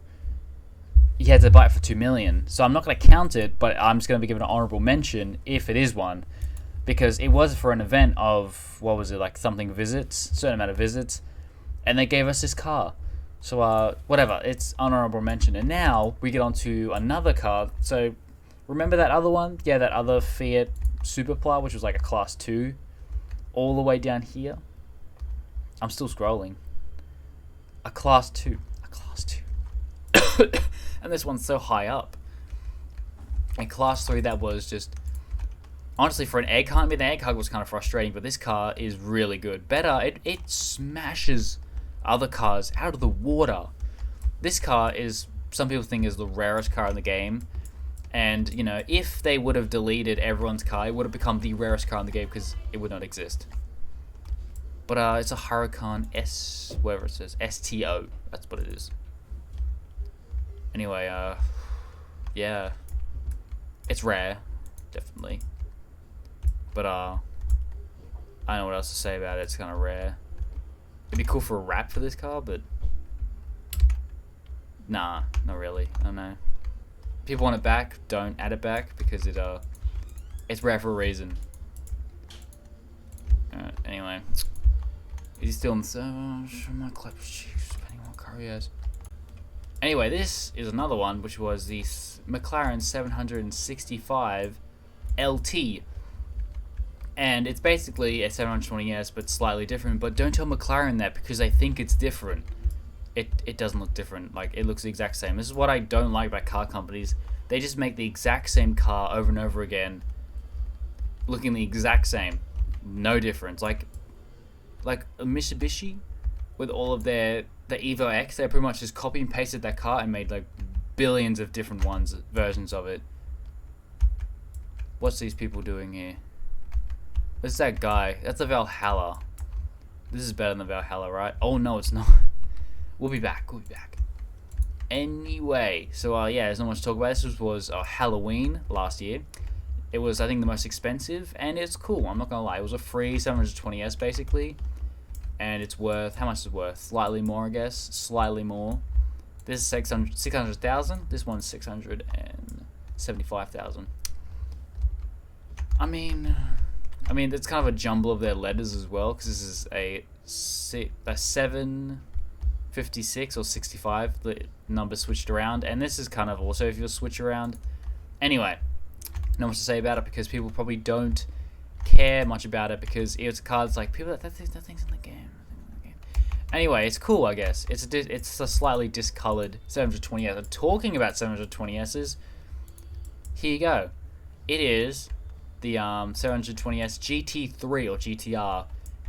you had to buy it for $2 million. So I'm not going to count it, but I'm just going to be given an honorable mention if it is one, because it was for an event of, what was it, like something visits, certain amount of visits, and they gave us this car. So, whatever, it's honorable mention. And now we get on to another car. So, remember that other one? Yeah, that other Fiat Superpla, which was like a Class 2, all the way down here. I'm still scrolling. A Class 2. A Class 2. And this one's so high up. And Class 3, that was just, honestly, for an egg hunt, I mean, the egg hug was kind of frustrating, but this car is really good. Better, it smashes other cars out of the water. This car is, some people think, is the rarest car in the game. And, you know, if they would have deleted everyone's car, it would have become the rarest car in the game because it would not exist. But it's a Huracan S, whatever it says, STO. That's what it is. Anyway, yeah. It's rare, definitely. But, I don't know what else to say about it. It's kind of rare. It'd be cool for a wrap for this car, but nah, not really. I don't know. People want it back, don't add it back because it's rare for a reason. Anyway, is he still on the server? My clap cheeks, depending on what car he has. Anyway, this is another one, which was the McLaren 765 LT. And it's basically a 720S, but slightly different. But don't tell McLaren that because they think it's different. It doesn't look different. Like, it looks the exact same. This is what I don't like about car companies. They just make the exact same car over and over again, looking the exact same. No difference. Like a Mitsubishi, with all of the Evo X, they pretty much just copy and pasted that car and made like billions of different versions of it. What's these people doing here? This is that guy. That's a Valhalla. This is better than the Valhalla, right? Oh, no, it's not. We'll be back. We'll be back. Anyway, so, yeah, there's not much to talk about. This was Halloween last year. It was, I think, the most expensive, and it's cool. I'm not gonna lie. It was a free 720S basically, and it's worth, how much is it worth? Slightly more, I guess. Slightly more. This is 600,000. This one's 675,000. I mean, it's kind of a jumble of their letters as well, because this is a 756 or 65. The number switched around, and this is kind of also if you switch around. Anyway, not much to say about it because people probably don't care much about it because it's a card. It's like people that thing's in the game. Anyway, it's cool, I guess. It's a slightly discolored 720S. Talking about 720Ss, here you go. It is the 720S GT3 or GTR.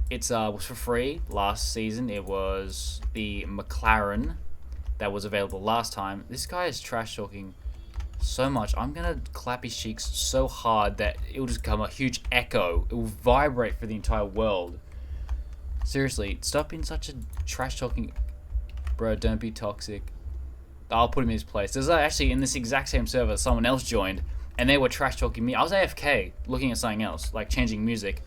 It's was for free last season. It was the McLaren that was available last time. This guy is trash talking so much. I'm gonna clap his cheeks so hard that it will just become a huge echo. It will vibrate for the entire world. Seriously, stop being such a trash talking. Bro, don't be toxic. I'll put him in his place. There's actually in this exact same server someone else joined and they were trash talking me. I was AFK looking at something else, like changing music.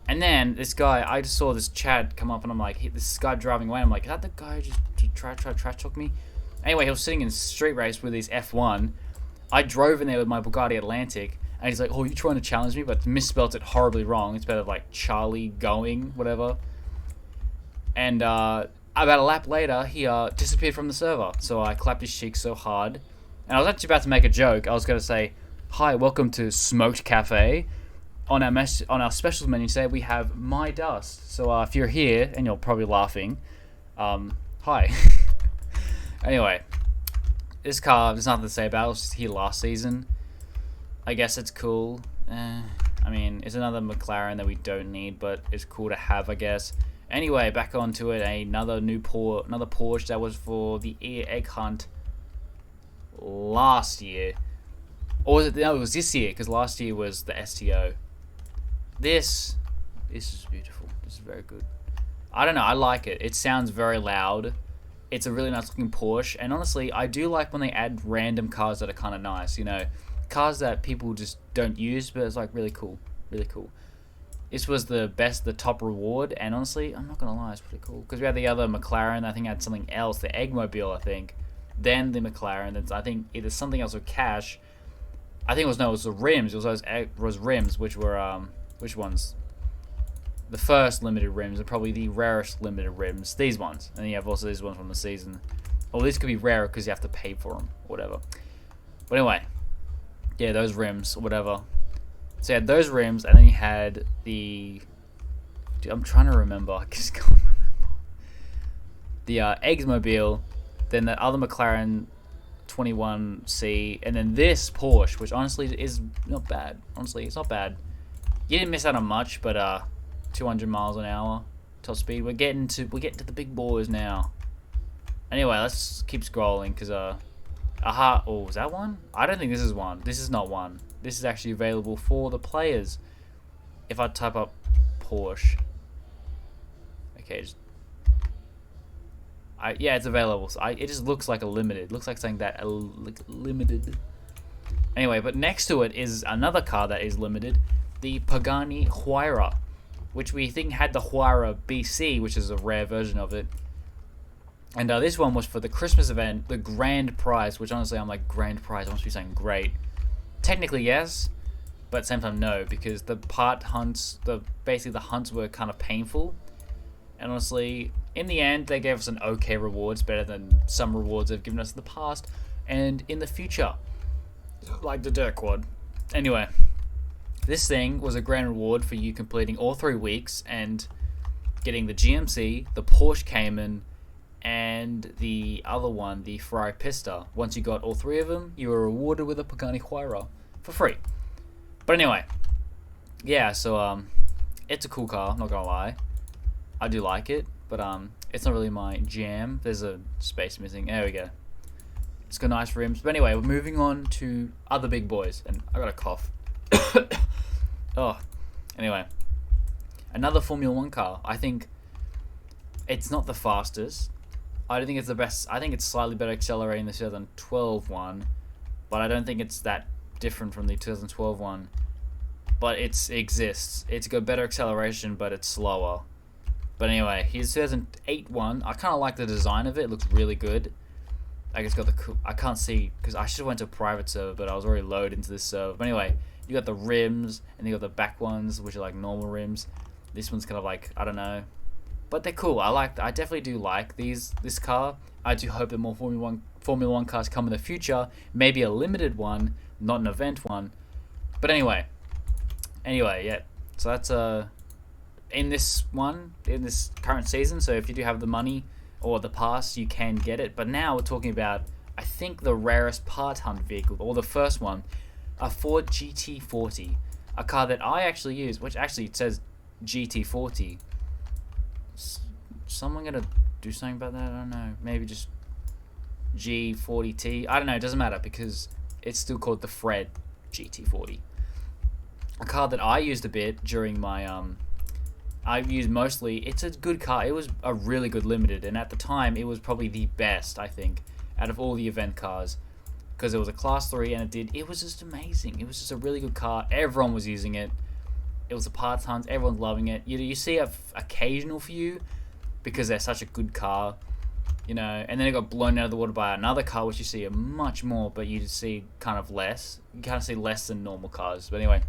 And then this guy, I just saw this chat come up and I'm like, this guy driving away. I'm like, is that the guy who just try trash talk me? Anyway, he was sitting in street race with his F1. I drove in there with my Bugatti Atlantic. And he's like, oh, you trying to challenge me? But misspelled it horribly wrong. It's better like Charlie going, whatever. And about a lap later, he disappeared from the server. So I clapped his cheek so hard. And I was actually about to make a joke. I was going to say, hi, welcome to Smoked Cafe. On our specials menu today, we have My Dust. So if you're here, and you're probably laughing, hi. Anyway, this car, there's nothing to say about it. It was just here last season. I guess it's cool. I mean, it's another McLaren that we don't need, but it's cool to have, I guess. Anyway, back onto it. Another Porsche that was for the egg hunt last year. Or was it? No, it was this year, because last year was the STO. This is beautiful. This is very good. I don't know. I like it. It sounds very loud. It's a really nice looking Porsche, and honestly, I do like when they add random cars that are kind of nice. You know, cars that people just don't use, but it's like really cool. Really cool. This was the top reward, and honestly, I'm not gonna lie, it's pretty cool. Because we had the other McLaren, I think had something else, the Eggmobile, I think. Then the McLaren, then I think either something else with cash. I think it was the rims. It was rims, which were which ones? The first limited rims, and probably the rarest limited rims. These ones, and then you have also these ones from the season. Well, these could be rare because you have to pay for them, or whatever. But anyway, yeah, those rims, or whatever. So you had those rims, and then you had the. Dude, I'm trying to remember. I just can't remember. The Eggsmobile, then the other McLaren 21C, and then this Porsche, which honestly is not bad. Honestly, it's not bad. You didn't miss out on much, but 200 miles an hour top speed. We're getting to the big boys now. Anyway, let's keep scrolling because oh, was that one? I don't think this is one. This is not one. This is actually available for the players. If I type up Porsche, okay, yeah, it's available. So it just looks like a limited. Looks like something that limited. Anyway, but next to it is another car that is limited, the Pagani Huayra, which we think had the Huayra BC, which is a rare version of it. And this one was for the Christmas event, the grand prize, which honestly I'm like, grand prize, I must be saying great. Technically yes, but at the same time no, because the hunts were kind of painful. And honestly, in the end, they gave us an okay rewards, better than some rewards they've given us in the past and in the future, like the Dirt Quad. Anyway, this thing was a grand reward for you completing all 3 weeks and getting the GMC, the Porsche Cayman, and the other one, the Ferrari Pista. Once you got all 3 of them, you were rewarded with a Pagani Huayra for free. But anyway, yeah, so it's a cool car, I'm not gonna lie. I do like it, but it's not really my jam. There's a space missing. There we go. It's got nice rims. But anyway, we're moving on to other big boys, and I got a cough. Oh, anyway, another Formula 1 car. I think it's not the fastest. I don't think it's the best. I think it's slightly better accelerating the 2012 one, but I don't think it's that different from the 2012 one, but it exists. It's got better acceleration, but it's slower. But anyway, here's 2008 one. I kind of like the design of it. It looks really good. I guess got the I can't see because I should have went to a private server, but I was already loaded into this server. But anyway, you got the rims and you got the back ones, which are like normal rims. This one's kind of like, I don't know, but they're cool. I definitely do like this car. I do hope that more Formula One cars come in the future. Maybe a limited one, not an event one. But anyway, yeah. So that's in this current season. So if you do have the money or the pass, you can get it. But now we're talking about, I think, the rarest part hunt vehicle, or the first one, a Ford GT40, a car that I actually use, which actually it says GT40. Someone gonna do something about that? I don't know. Maybe just G40T. I don't know. It doesn't matter because it's still called the Fred GT40. A car that I used a bit during my I've used mostly. It's a good car. It was a really good limited, and at the time, it was probably the best, I think, out of all the event cars, because it was a Class 3, and it was just amazing. It was just a really good car. Everyone was using it. It was a parts hunt. Everyone's loving it. You see a occasional few, because they're such a good car, and then it got blown out of the water by another car, which you see a much more, but you see kind of less. You kind of see less than normal cars. But anyway,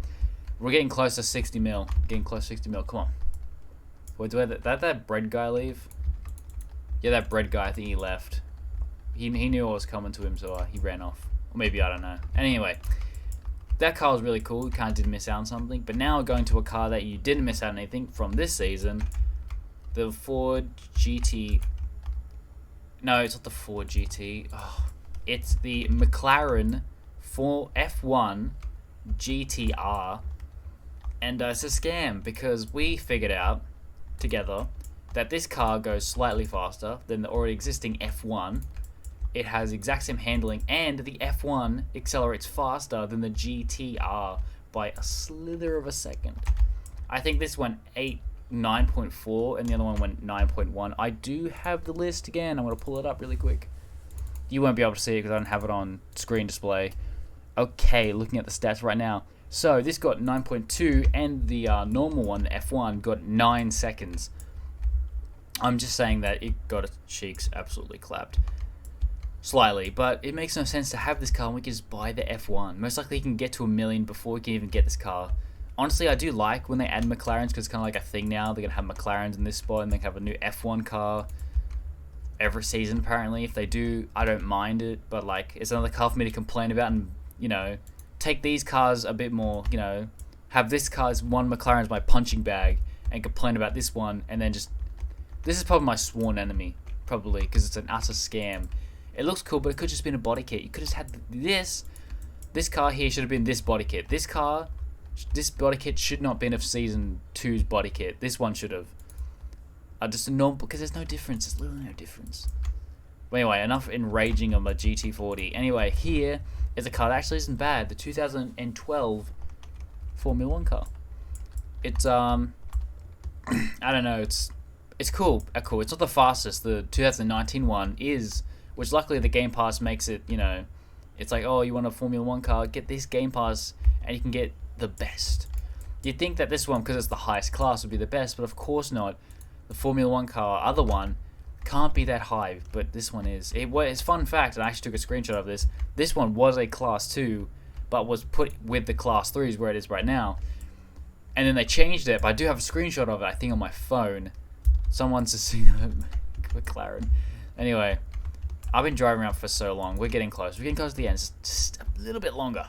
we're getting close to 60 mil. Getting close to 60 mil. Come on. Wait, did that bread guy leave? Yeah, that bread guy, I think he left. He knew I was coming to him, so he ran off. Or maybe, I don't know. Anyway, that car was really cool. You kind of did miss out on something. But now we're going to a car that you didn't miss out on anything from this season. The Ford GT... No, it's not the Ford GT. Oh, it's the McLaren F1 GTR. And it's a scam because we figured out together that this car goes slightly faster than the already existing F1. It has exact same handling, and the F1 accelerates faster than the GTR by a slither of a second. I think this went 9.4 and the other one went 9.1. I do have the list again. I'm going to pull it up really quick. You won't be able to see it because I don't have it on screen display. Okay, looking at the stats right now. So this got 9.2 and the normal one, the F1, got 9 seconds. I'm just saying that it got its cheeks absolutely clapped. Slightly, but it makes no sense to have this car and we can just buy the F1. Most likely you can get to 1 million before we can even get this car. Honestly, I do like when they add McLarens because it's kind of like a thing now. They're going to have McLarens in this spot and they have a new F1 car every season apparently. If they do, I don't mind it, but like it's another car for me to complain about and, take these cars a bit more, have this car as one McLaren as my punching bag and complain about this one, and then this is probably my sworn enemy, probably, because it's an utter scam. It looks cool, but it could just been a body kit. You could have had this car here should have been this body kit. This body kit should not have been of Season 2's body kit. This one should have. Just a normal, because there's no difference. There's literally no difference. But anyway, enough enraging on my GT40. Anyway, here is a car that actually isn't bad. The 2012 Formula 1 car. It's I don't know. It's cool. It's not the fastest. The 2019 one is, which luckily the Game Pass makes it. It's like, oh, you want a Formula 1 car? Get this Game Pass, and you can get the best. You'd think that this one, because it's the highest class, would be the best, but of course not. The Formula 1 car, other one, can't be that high, but this one is. It's fun fact, and I actually took a screenshot of this. This one was a Class 2, but was put with the Class 3s where it is right now. And then they changed it, but I do have a screenshot of it, I think, on my phone. Someone's just seen a McLaren. Anyway, I've been driving around for so long. We're getting close. We're getting close to the end. Just a little bit longer.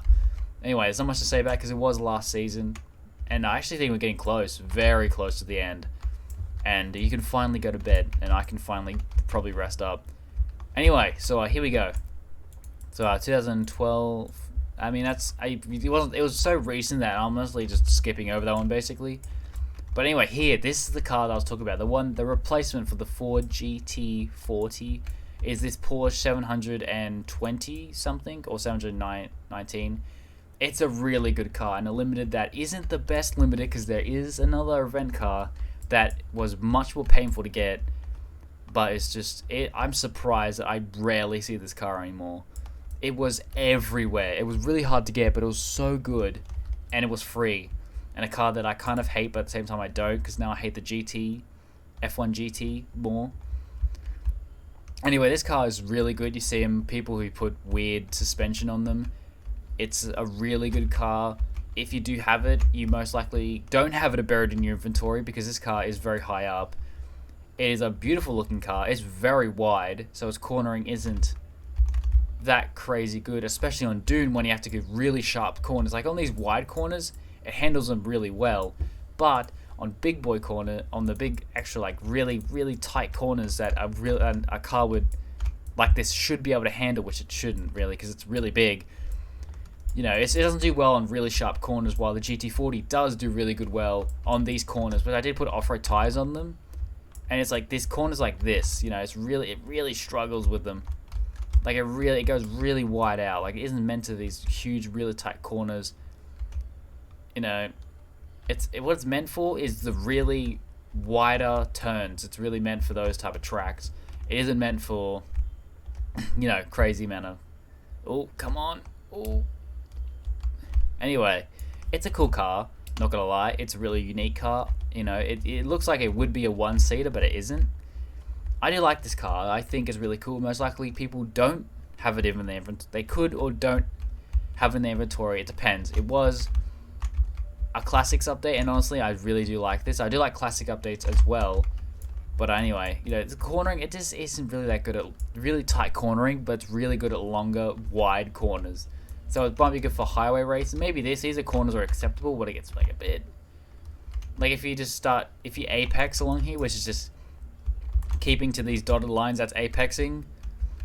Anyway, there's not much to say about it because it was last season. And I actually think we're getting close. Very close to the end. And you can finally go to bed. And I can finally probably rest up. Anyway, so here we go. So 2012. I mean, it was so recent that I'm honestly just skipping over that one basically. But anyway, here, this is the car that I was talking about. The replacement for the Ford GT40 is this Porsche 720 something or 719. It's a really good car, and a limited that isn't the best limited because there is another event car that was much more painful to get. But it's just, I'm surprised that I rarely see this car anymore. it was everywhere. It was really hard to get, but it was so good, and it was free. And a car that I kind of hate, but at the same time I don't, because now I hate the GT, F1 GT more. Anyway, this car is really good. You see people who put weird suspension on them. It's a really good car. If you do have it, you most likely don't have it buried in your inventory, because this car is very high up. It is a beautiful looking car. It's very wide, so its cornering isn't that crazy good, especially on Dune when you have to get really sharp corners. Like on these wide corners, it handles them really well, but on big boy corner, on the big extra like really tight corners that a car would like this should be able to handle, which it shouldn't really, because it's really big. You know, it doesn't do well on really sharp corners, while the GT40 does do really good well on these corners. But I did put off-road tires on them, and it's like this corners like this. You know, it really struggles with them. Like it goes really wide out. Like it isn't meant to these huge, really tight corners. You know, what it's meant for is the really wider turns. It's really meant for those type of tracks. It isn't meant for, you know, crazy manner. Oh, come on. Oh. Anyway, it's a cool car. Not gonna lie, it's a really unique car. You know, it looks like it would be a one-seater, but it isn't. I do like this car. I think it's really cool. Most likely people don't have it in their inventory. They could or don't have it in their inventory. It depends. It was a classics update, and honestly, I really do like this. I do like classic updates as well. But anyway, you know, the cornering, it just isn't really that good at really tight cornering, but it's really good at longer, wide corners. So it might be good for highway racing. Maybe these corners are acceptable, but it gets like a bit. Like if you apex along here, which is just keeping to these dotted lines, that's apexing.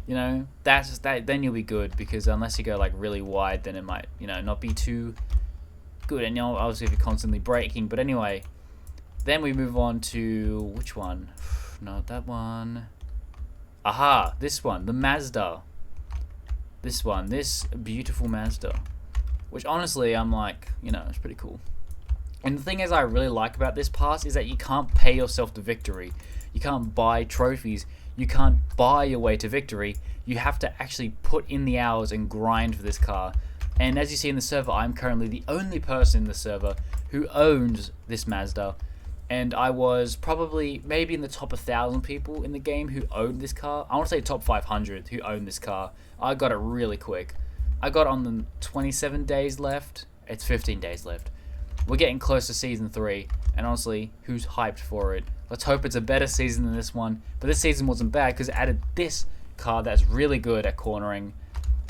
You know, then you'll be good, because unless you go like really wide, then it might, you know, not be too good. And you know, obviously if you're constantly braking. But anyway, then we move on to which one? Not that one. Aha, this one, the Mazda. This beautiful Mazda, which honestly I'm like, you know, it's pretty cool. And the thing is, I really like about this pass is that you can't pay yourself to victory. You can't buy trophies. You can't buy your way to victory. You have to actually put in the hours and grind for this car. And as you see in the server, I'm currently the only person in the server who owns this Mazda. And I was probably maybe in the top 1,000 people in the game who owned this car. I want to say top 500 who owned this car. I got it really quick. I got it on the 27 days left. It's 15 days left. We're getting close to season 3. And honestly, who's hyped for it? Let's hope it's a better season than this one. But this season wasn't bad because it added this car that's really good at cornering.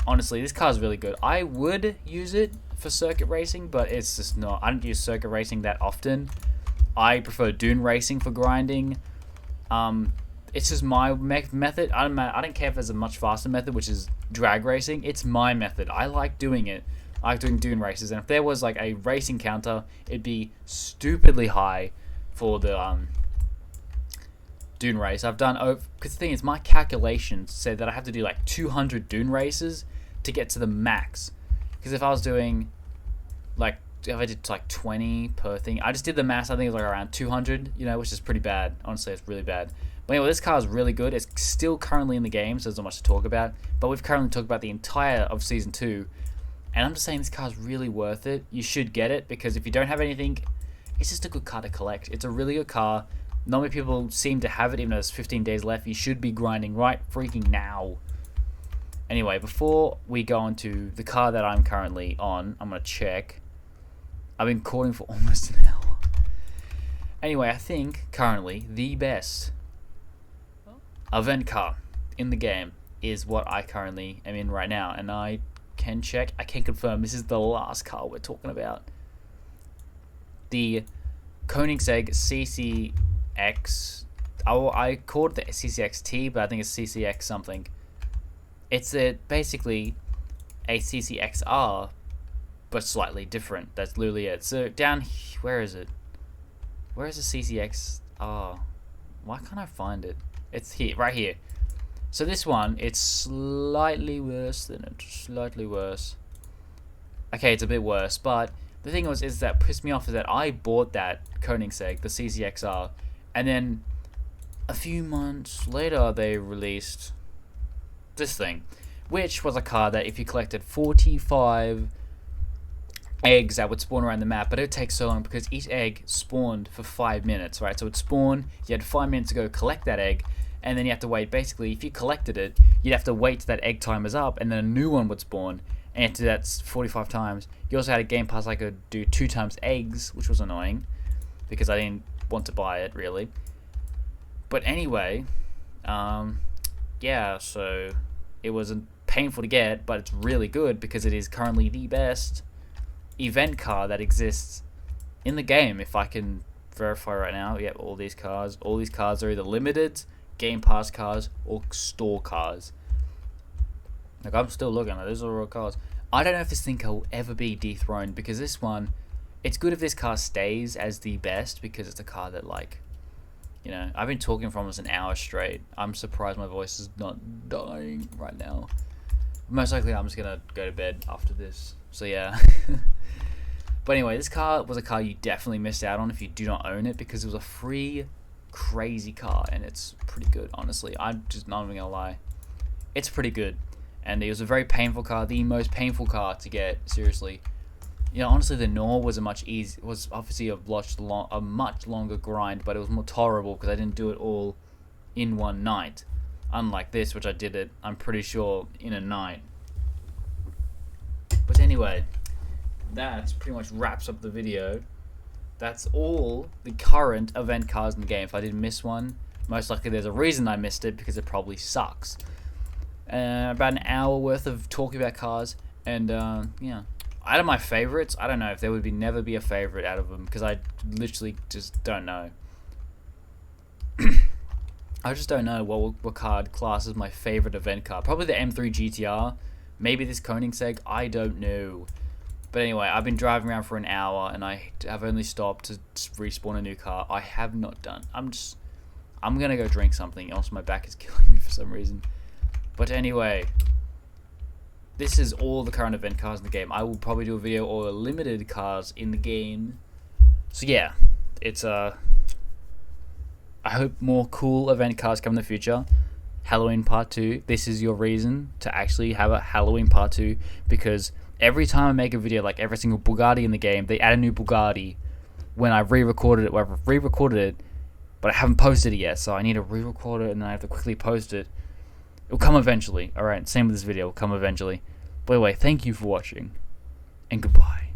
Honestly, this car is really good. I would use it for circuit racing, but it's just not. I don't use circuit racing that often. I prefer dune racing for grinding. It's just my method. I don't care if there's a much faster method, which is drag racing. It's my method. I like doing it. I like doing dune races, and if there was like a racing counter, it'd be stupidly high for the dune race. I've done, because the thing is, my calculations say that I have to do like 200 dune races to get to the max. Because if I was doing like, if I did like 20 per thing, I just did the math. I think it was like around 200, you know, which is pretty bad. Honestly, it's really bad. But anyway, this car is really good. It's still currently in the game, so there's not much to talk about. But we've currently talked about the entire of Season 2. And I'm just saying this car is really worth it. You should get it, because if you don't have anything, it's just a good car to collect. It's a really good car. Not many people seem to have it, even though there's 15 days left. You should be grinding right freaking now. Anyway, before we go on to the car that I'm currently on, I'm going to check. I've been recording for almost an hour. Anyway, I think currently the best event car in the game is what I currently am in right now. And I can check, I can confirm this is the last car we're talking about. The Koenigsegg CCX. I called it the CCXT, but I think it's CCX something. It's basically a CCXR, but slightly different. That's literally it. So down, where is it? Where is the CCXR? Why can't I find it? It's here, right here. So this one, it's slightly worse than it. Slightly worse. Okay, it's a bit worse, but the thing is that pissed me off is that I bought that Koenigsegg, the CCXR, and then a few months later they released this thing, which was a card that if you collected 45 eggs that would spawn around the map, but it would take so long because each egg spawned for 5 minutes, right? So it would spawn, you had 5 minutes to go collect that egg, and then you have to wait. Basically, if you collected it, you'd have to wait till that egg timer's up, and then a new one would spawn, and you had to do that 45 times. You also had a game pass I could do 2 times eggs, which was annoying, because I didn't want to buy it, really. But anyway, yeah, so it was painful to get, but it's really good because it is currently the best event card that exists in the game. If I can verify right now, yeah, all these cards are either limited, game pass cards, or store cards. Like, I'm still looking at those are all cards. I don't know if this thing will ever be dethroned, because this one, it's good if this card stays as the best, because it's a card that, like, you know, I've been talking for almost an hour straight. I'm surprised my voice is not dying right now. Most likely I'm just gonna go to bed after this, so yeah. But anyway, this card was a card you definitely missed out on if you do not own it, because it was a free, crazy card, and it's pretty good, honestly. I'm just not even gonna lie. It's pretty good, and it was a very painful card, the most painful card to get, seriously. You know, honestly, the Gnaw was was obviously a much longer grind, but it was more tolerable because I didn't do it all in one night. Unlike this, which I did it, I'm pretty sure, in a night. But anyway, that pretty much wraps up the video. That's all the current event cards in the game. If I didn't miss one, most likely there's a reason I missed it, because it probably sucks. About an hour worth of talking about cards, and yeah. Out of my favorites, I don't know if there would never be a favorite out of them, because I literally just don't know. I just don't know what card class is my favorite event card. Probably the M3 GTR, maybe this Koenigsegg, I don't know. But anyway, I've been driving around for an hour, and I have only stopped to respawn a new car. I have not done. I'm gonna go drink something else. My back is killing me for some reason. But anyway, this is all the current event cards in the game. I will probably do a video on the limited cards in the game. So yeah, it's I hope more cool event cards come in the future. Halloween Part 2. This is your reason to actually have a Halloween Part 2, because every time I make a video, like every single Bugatti in the game, they add a new Bugatti when I re-recorded it. Well, I've re-recorded it, but I haven't posted it yet, so I need to re-record it, and then I have to quickly post it. It'll come eventually. Alright, same with this video. It'll come eventually. By the way, thank you for watching, and goodbye.